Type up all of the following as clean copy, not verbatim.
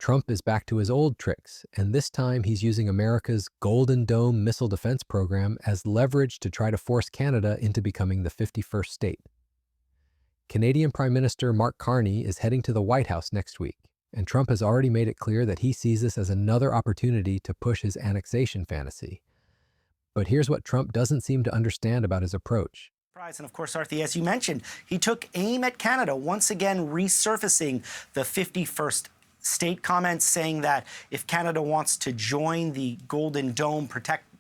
Trump is back to his old tricks, and this time he's using America's Golden Dome missile defense program as leverage to try to force Canada into becoming the 51st state. Canadian Prime Minister Mark Carney is heading to the White House next week, and Trump has already made it clear that he sees this as another opportunity to push his annexation fantasy. But here's what Trump doesn't seem to understand about his approach. And of course, Arthi, as you mentioned, he took aim at Canada, once again resurfacing the 51st state comments, saying that if Canada wants to join the Golden Dome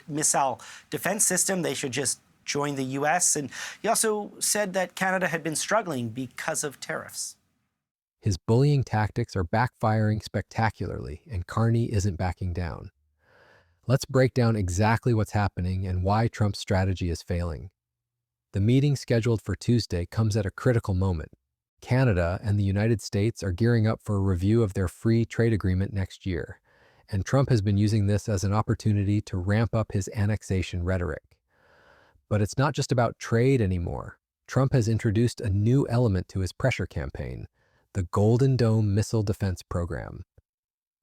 missile defense system, they should just join the U.S. And he also said that Canada had been struggling because of tariffs. His bullying tactics are backfiring spectacularly, and Carney isn't backing down. Let's break down exactly what's happening and why Trump's strategy is failing. The meeting scheduled for Tuesday comes at a critical moment. Canada and the United States are gearing up for a review of their free trade agreement next year, and Trump has been using this as an opportunity to ramp up his annexation rhetoric. But it's not just about trade anymore. Trump has introduced a new element to his pressure campaign, the Golden Dome missile defense program.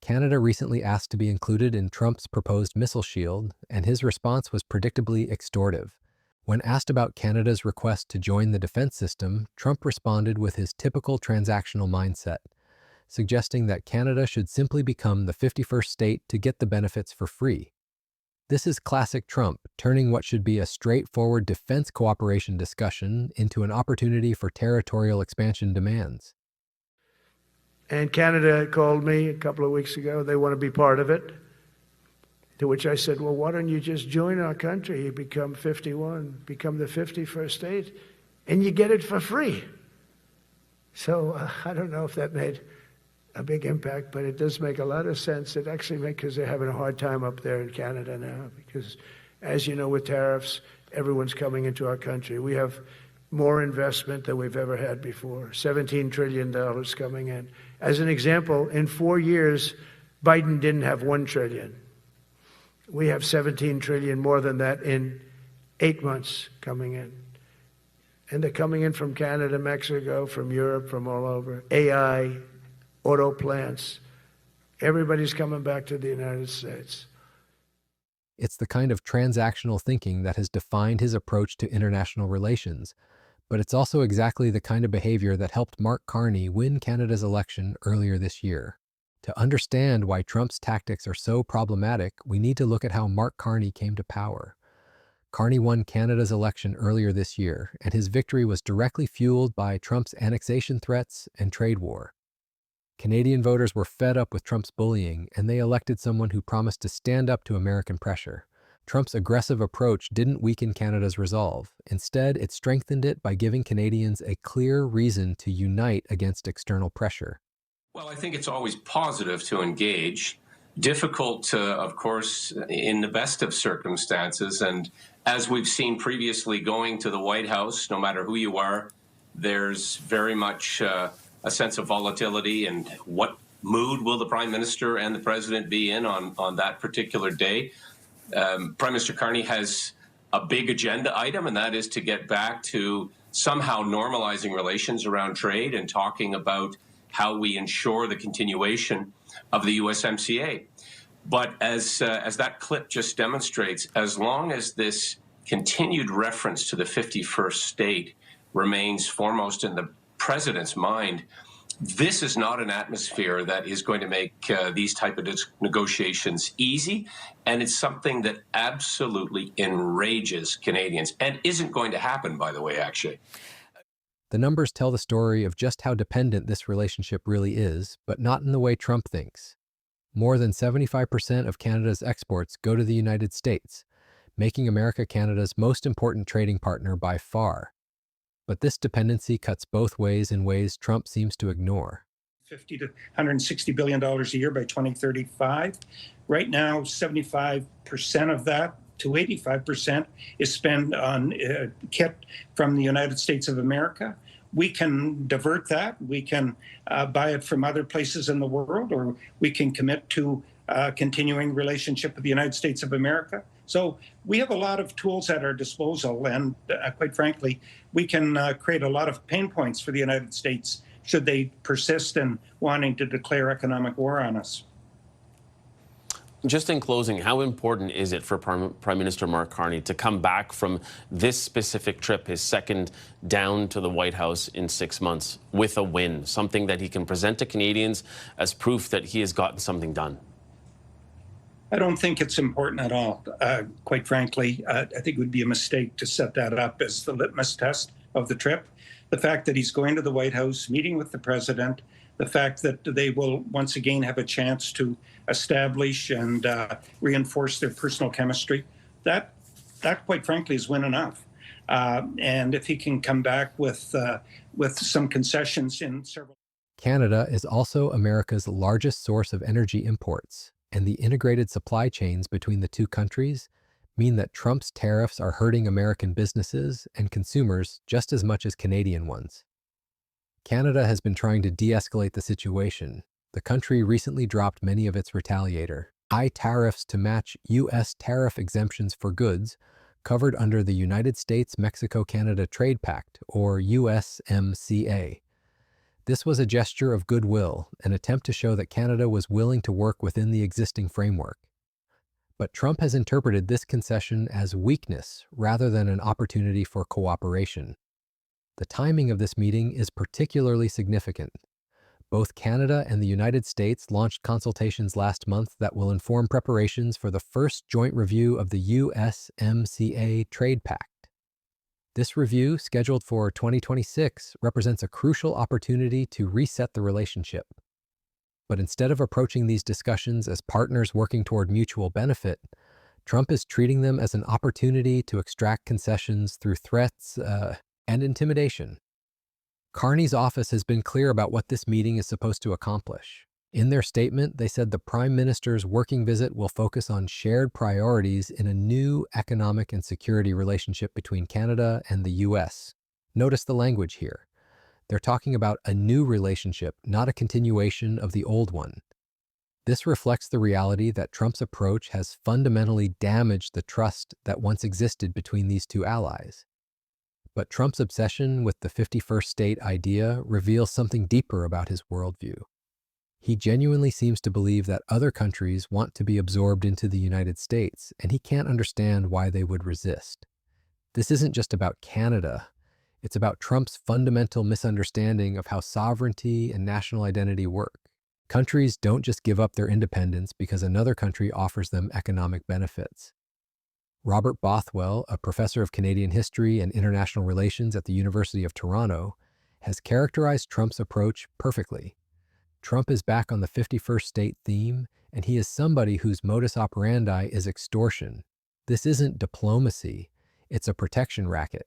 Canada recently asked to be included in Trump's proposed missile shield, and his response was predictably extortive. When asked about Canada's request to join the defense system, Trump responded with his typical transactional mindset, suggesting that Canada should simply become the 51st state to get the benefits for free. This is classic Trump, turning what should be a straightforward defense cooperation discussion into an opportunity for territorial expansion demands. And Canada called me a couple of weeks ago. They want to be part of it. To which I said, well, why don't you just join our country? You become 51, become the 51st state, and you get it for free. So I don't know if that made a big impact, but it does make a lot of sense. It actually makes, because they're having a hard time up there in Canada now, because as you know, with tariffs, everyone's coming into our country. We have more investment than we've ever had before, $17 trillion coming in. As an example, in 4 years, Biden didn't have $1 trillion. We have 17 trillion more than that in 8 months coming in. And they're coming in from Canada, Mexico, from Europe, from all over. AI, auto plants. Everybody's coming back to the United States. It's the kind of transactional thinking that has defined his approach to international relations, but it's also exactly the kind of behavior that helped Mark Carney win Canada's election earlier this year. To understand why Trump's tactics are so problematic, we need to look at how Mark Carney came to power. Carney won Canada's election earlier this year, and his victory was directly fueled by Trump's annexation threats and trade war. Canadian voters were fed up with Trump's bullying, and they elected someone who promised to stand up to American pressure. Trump's aggressive approach didn't weaken Canada's resolve. Instead, it strengthened it by giving Canadians a clear reason to unite against external pressure. Well, I think it's always positive to engage. Difficult, of course, in the best of circumstances. And as we've seen previously, going to the White House, no matter who you are, there's very much a sense of volatility and what mood will the Prime Minister and the President be in on that particular day. Prime Minister Carney has a big agenda item, and that is to get back to somehow normalizing relations around trade and talking about how we ensure the continuation of the USMCA. But as that clip just demonstrates, as long as this continued reference to the 51st state remains foremost in the president's mind, this is not an atmosphere that is going to make these type of negotiations easy, and it's something that absolutely enrages Canadians and isn't going to happen, by the way, actually. The numbers tell the story of just how dependent this relationship really is, but not in the way Trump thinks. More than 75% of Canada's exports go to the United States, making America Canada's most important trading partner by far. But this dependency cuts both ways in ways Trump seems to ignore. $50 to $160 billion a year by 2035. Right now, 75% of that to 85% is spent on kit from the United States of America. We can divert that. We can buy it from other places in the world, or we can commit to a continuing relationship with the United States of America. So we have a lot of tools at our disposal, and quite frankly, we can create a lot of pain points for the United States should they persist in wanting to declare economic war on us. Just in closing, how important is it for Prime Minister Mark Carney to come back from this specific trip, his second down to the White House in 6 months, with a win, something that he can present to Canadians as proof that he has gotten something done? I don't think it's important at all. Quite frankly, I think it would be a mistake to set that up as the litmus test of the trip. The fact that he's going to the White House, meeting with the president, the fact that they will once again have a chance to establish and reinforce their personal chemistry, that quite frankly is win enough. And if he can come back with some concessions in several. Canada is also America's largest source of energy imports, and the integrated supply chains between the two countries mean that Trump's tariffs are hurting American businesses and consumers just as much as Canadian ones. Canada has been trying to de-escalate the situation. The country recently dropped many of its retaliator high tariffs to match U.S. tariff exemptions for goods covered under the United States-Mexico-Canada Trade Pact, or USMCA. This was a gesture of goodwill, an attempt to show that Canada was willing to work within the existing framework. But Trump has interpreted this concession as weakness rather than an opportunity for cooperation. The timing of this meeting is particularly significant. Both Canada and the United States launched consultations last month that will inform preparations for the first joint review of the USMCA Trade Pact. This review, scheduled for 2026, represents a crucial opportunity to reset the relationship. But instead of approaching these discussions as partners working toward mutual benefit, Trump is treating them as an opportunity to extract concessions through threats and intimidation. Carney's office has been clear about what this meeting is supposed to accomplish. In their statement, they said the Prime Minister's working visit will focus on shared priorities in a new economic and security relationship between Canada and the U.S. Notice the language here. They're talking about a new relationship, not a continuation of the old one. This reflects the reality that Trump's approach has fundamentally damaged the trust that once existed between these two allies. But Trump's obsession with the 51st state idea reveals something deeper about his worldview. He genuinely seems to believe that other countries want to be absorbed into the United States, and he can't understand why they would resist. This isn't just about Canada. It's about Trump's fundamental misunderstanding of how sovereignty and national identity work. Countries don't just give up their independence because another country offers them economic benefits. Robert Bothwell, a professor of Canadian history and international relations at the University of Toronto, has characterized Trump's approach perfectly. Trump is back on the 51st state theme, and he is somebody whose modus operandi is extortion. This isn't diplomacy, it's a protection racket.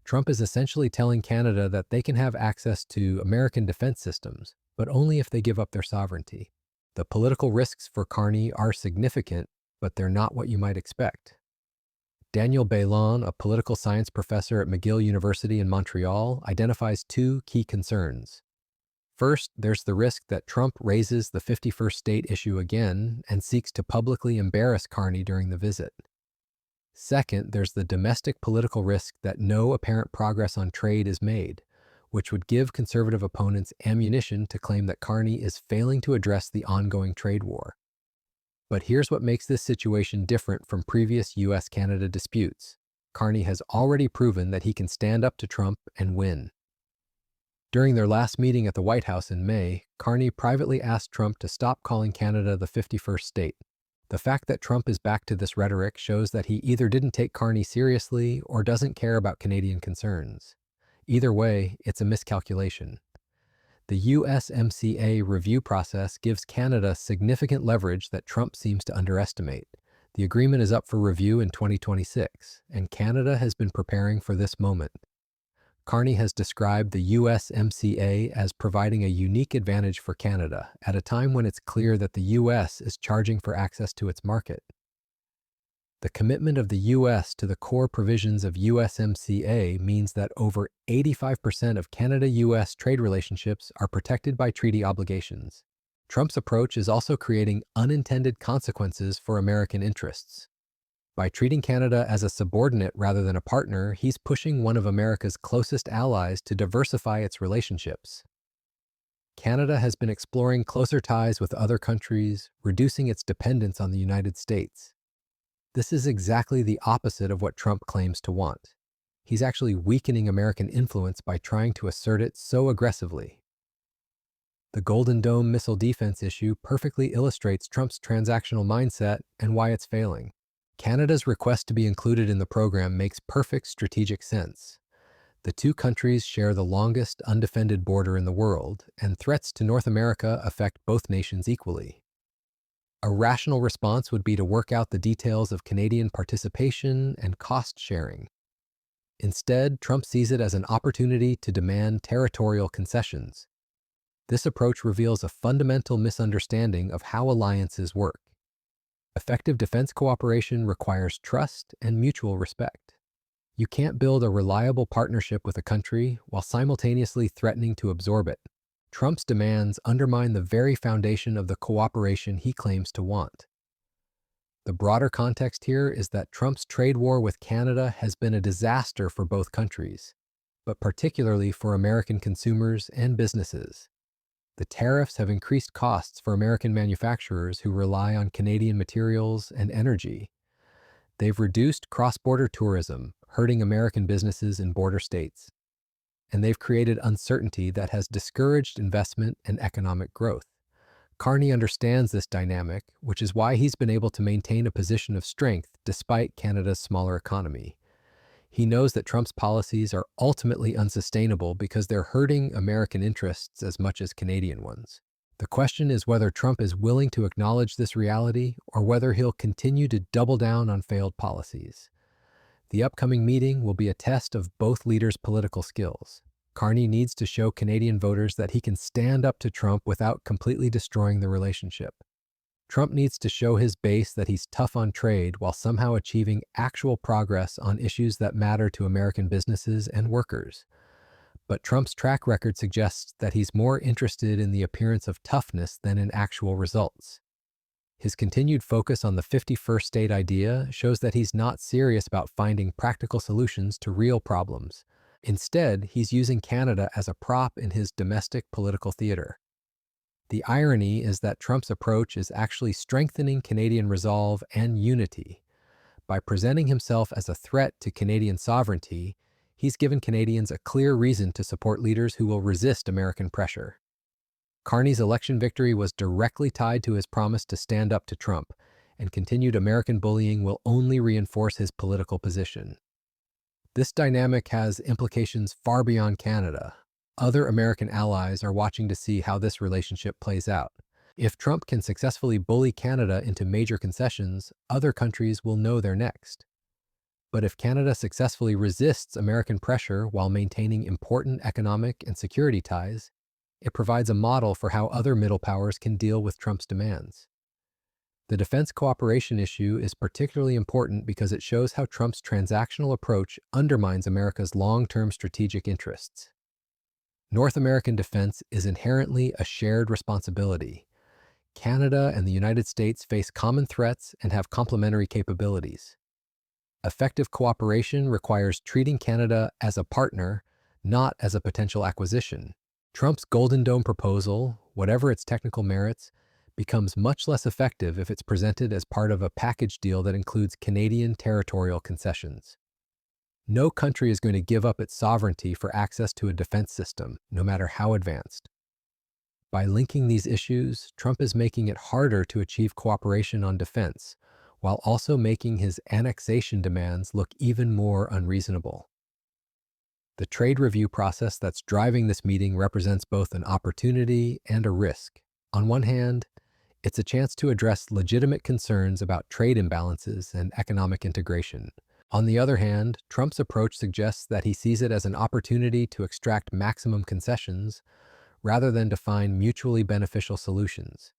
Trump is essentially telling Canada that they can have access to American defense systems, but only if they give up their sovereignty. The political risks for Carney are significant, but they're not what you might expect. Daniel Bailon, a political science professor at McGill University in Montreal, identifies two key concerns. First, there's the risk that Trump raises the 51st state issue again and seeks to publicly embarrass Carney during the visit. Second, there's the domestic political risk that no apparent progress on trade is made, which would give conservative opponents ammunition to claim that Carney is failing to address the ongoing trade war. But here's what makes this situation different from previous U.S.-Canada disputes. Carney has already proven that he can stand up to Trump and win. During their last meeting at the White House in May, Carney privately asked Trump to stop calling Canada the 51st state. The fact that Trump is back to this rhetoric shows that he either didn't take Carney seriously or doesn't care about Canadian concerns. Either way, it's a miscalculation. The USMCA review process gives Canada significant leverage that Trump seems to underestimate. The agreement is up for review in 2026, and Canada has been preparing for this moment. Carney has described the USMCA as providing a unique advantage for Canada at a time when it's clear that the U.S. is charging for access to its market. The commitment of the U.S. to the core provisions of USMCA means that over 85% of Canada-U.S. trade relationships are protected by treaty obligations. Trump's approach is also creating unintended consequences for American interests. By treating Canada as a subordinate rather than a partner, he's pushing one of America's closest allies to diversify its relationships. Canada has been exploring closer ties with other countries, reducing its dependence on the United States. This is exactly the opposite of what Trump claims to want. He's actually weakening American influence by trying to assert it so aggressively. The Golden Dome missile defense issue perfectly illustrates Trump's transactional mindset and why it's failing. Canada's request to be included in the program makes perfect strategic sense. The two countries share the longest undefended border in the world, and threats to North America affect both nations equally. A rational response would be to work out the details of Canadian participation and cost sharing. Instead, Trump sees it as an opportunity to demand territorial concessions. This approach reveals a fundamental misunderstanding of how alliances work. Effective defense cooperation requires trust and mutual respect. You can't build a reliable partnership with a country while simultaneously threatening to absorb it. Trump's demands undermine the very foundation of the cooperation he claims to want. The broader context here is that Trump's trade war with Canada has been a disaster for both countries, but particularly for American consumers and businesses. The tariffs have increased costs for American manufacturers who rely on Canadian materials and energy. They've reduced cross-border tourism, hurting American businesses in border states. And they've created uncertainty that has discouraged investment and economic growth. Carney understands this dynamic, which is why he's been able to maintain a position of strength despite Canada's smaller economy. He knows that Trump's policies are ultimately unsustainable because they're hurting American interests as much as Canadian ones. The question is whether Trump is willing to acknowledge this reality or whether he'll continue to double down on failed policies. The upcoming meeting will be a test of both leaders' political skills. Carney needs to show Canadian voters that he can stand up to Trump without completely destroying the relationship. Trump needs to show his base that he's tough on trade while somehow achieving actual progress on issues that matter to American businesses and workers. But Trump's track record suggests that he's more interested in the appearance of toughness than in actual results. His continued focus on the 51st state idea shows that he's not serious about finding practical solutions to real problems. Instead, he's using Canada as a prop in his domestic political theater. The irony is that Trump's approach is actually strengthening Canadian resolve and unity. By presenting himself as a threat to Canadian sovereignty, he's given Canadians a clear reason to support leaders who will resist American pressure. Carney's election victory was directly tied to his promise to stand up to Trump, and continued American bullying will only reinforce his political position. This dynamic has implications far beyond Canada. Other American allies are watching to see how this relationship plays out. If Trump can successfully bully Canada into major concessions, other countries will know they're next. But if Canada successfully resists American pressure while maintaining important economic and security ties, it provides a model for how other middle powers can deal with Trump's demands. The defense cooperation issue is particularly important because it shows how Trump's transactional approach undermines America's long-term strategic interests. North American defense is inherently a shared responsibility. Canada and the United States face common threats and have complementary capabilities. Effective cooperation requires treating Canada as a partner, not as a potential acquisition. Trump's Golden Dome proposal, whatever its technical merits, becomes much less effective if it's presented as part of a package deal that includes Canadian territorial concessions. No country is going to give up its sovereignty for access to a defense system, no matter how advanced. By linking these issues, Trump is making it harder to achieve cooperation on defense, while also making his annexation demands look even more unreasonable. The trade review process that's driving this meeting represents both an opportunity and a risk. On one hand, it's a chance to address legitimate concerns about trade imbalances and economic integration. On the other hand, Trump's approach suggests that he sees it as an opportunity to extract maximum concessions rather than to find mutually beneficial solutions.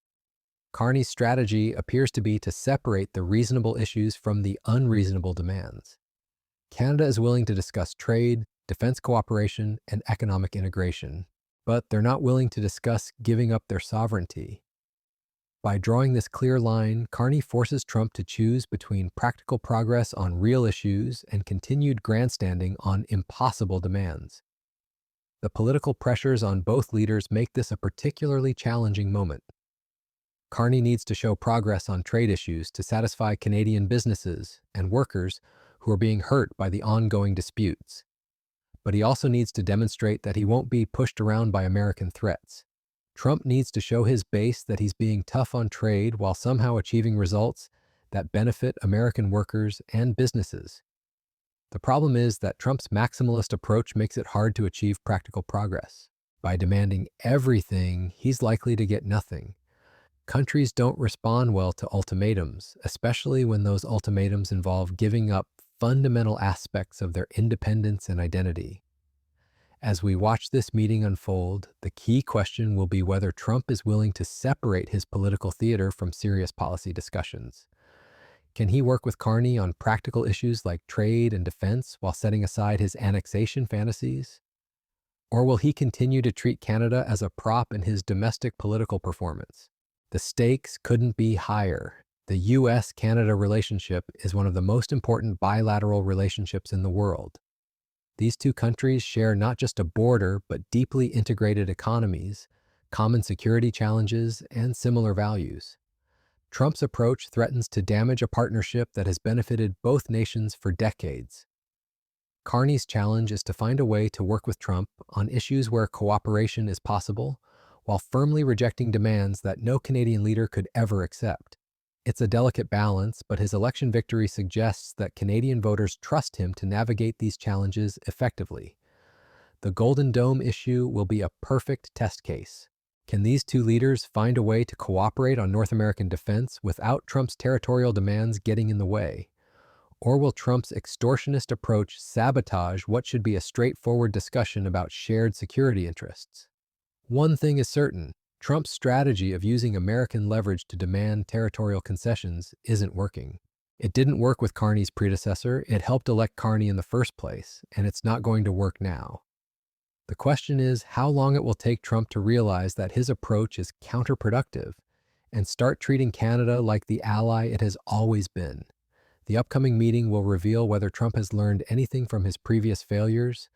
Carney's strategy appears to be to separate the reasonable issues from the unreasonable demands. Canada is willing to discuss trade, defense cooperation, and economic integration, but they're not willing to discuss giving up their sovereignty. By drawing this clear line, Carney forces Trump to choose between practical progress on real issues and continued grandstanding on impossible demands. the political pressures on both leaders make this a particularly challenging moment. Carney needs to show progress on trade issues to satisfy Canadian businesses and workers who are being hurt by the ongoing disputes. But he also needs to demonstrate that he won't be pushed around by American threats. Trump needs to show his base that he's being tough on trade while somehow achieving results that benefit American workers and businesses. The problem is that Trump's maximalist approach makes it hard to achieve practical progress. By demanding everything, he's likely to get nothing. Countries don't respond well to ultimatums, especially when those ultimatums involve giving up fundamental aspects of their independence and identity. As we watch this meeting unfold, the key question will be whether Trump is willing to separate his political theater from serious policy discussions. Can he work with Carney on practical issues like trade and defense while setting aside his annexation fantasies? Or will he continue to treat Canada as a prop in his domestic political performance? The stakes couldn't be higher. The U.S.-Canada relationship is one of the most important bilateral relationships in the world. These two countries share not just a border, but deeply integrated economies, common security challenges, and similar values. Trump's approach threatens to damage a partnership that has benefited both nations for decades. Carney's challenge is to find a way to work with Trump on issues where cooperation is possible, while firmly rejecting demands that no Canadian leader could ever accept. It's a delicate balance, but his election victory suggests that Canadian voters trust him to navigate these challenges effectively. The Golden Dome issue will be a perfect test case. Can these two leaders find a way to cooperate on North American defense without Trump's territorial demands getting in the way? Or will Trump's extortionist approach sabotage what should be a straightforward discussion about shared security interests? One thing is certain, Trump's strategy of using American leverage to demand territorial concessions isn't working. It didn't work with Carney's predecessor, it helped elect Carney in the first place, and it's not going to work now. The question is how long it will take Trump to realize that his approach is counterproductive and start treating Canada like the ally it has always been. The upcoming meeting will reveal whether Trump has learned anything from his previous failures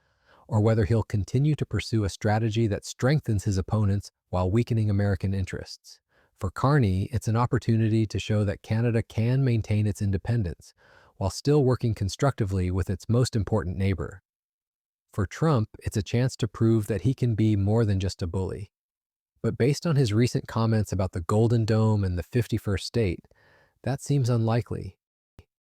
or whether he'll continue to pursue a strategy that strengthens his opponents while weakening American interests. For Carney, it's an opportunity to show that Canada can maintain its independence while still working constructively with its most important neighbor. For Trump, it's a chance to prove that he can be more than just a bully. But based on his recent comments about the Golden Dome and the 51st state, that seems unlikely.